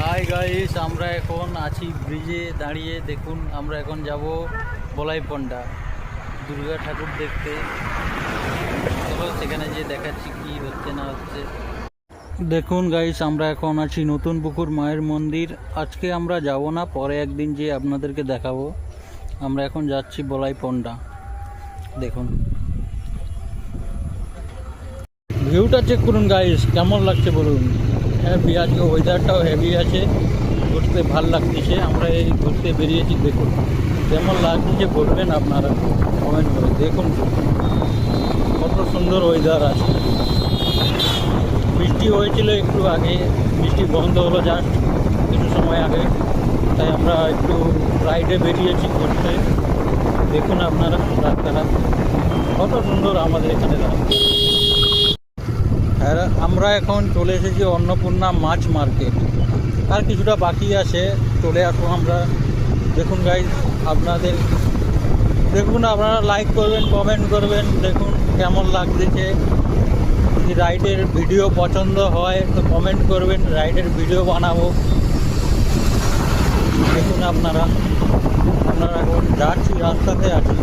Hi guys, আমরা এখন আছি ব্রিজে দাঁড়িয়ে। দেখুন, আমরা এখন যাব বলাইপন্ডা দুর্গা ঠাকুর দেখতে। চলো সেখানে যেয়ে দেখাচ্ছি কি হচ্ছে না হচ্ছে। দেখুন গাইস, আমরা এখন আছি নতুন পুকুর মায়ের মন্দির। আজকে আমরা যাব না, পরে একদিন যে আপনাদেরকে দেখাবো। আমরা এখন যাচ্ছি বলাইপন্ডা। দেখুন ভিউটা চেক করুন গাইস, কেমন লাগছে বলুন। হেভি আজকে ওয়েদারটাও হেভি আছে, ঘুরতে ভাল লাগতেছে। আমরা এই ঘুরতে বেরিয়েছি, দেখুন কেমন লাগছে বলবেন আপনারা কমেন্ট করে। দেখুন কত সুন্দর ওয়েদার আছে। বৃষ্টি হয়েছিল একটু আগে, বৃষ্টি বন্ধ হলো জাস্ট কিছু সময় আগে, তাই আমরা একটু রাইডে বেরিয়েছি ঘুরতে। দেখুন আপনারা রাস্তাটা কত সুন্দর আমাদের এখানে রাস্তা। আমরা এখন চলে এসেছি অন্নপূর্ণা মাছ মার্কেট। আর কিছুটা বাকি আছে, চলে আসবো আমরা। দেখুন গাইজ, আপনারা লাইক করবেন, কমেন্ট করবেন। দেখুন কেমন লাগতেছে। যদি রাইডের ভিডিও পছন্দ হয় তো কমেন্ট করবেন, রাইডের ভিডিও বানাবো। দেখুন আপনারা এখন যাচ্ছি, রাস্তাতে আছি।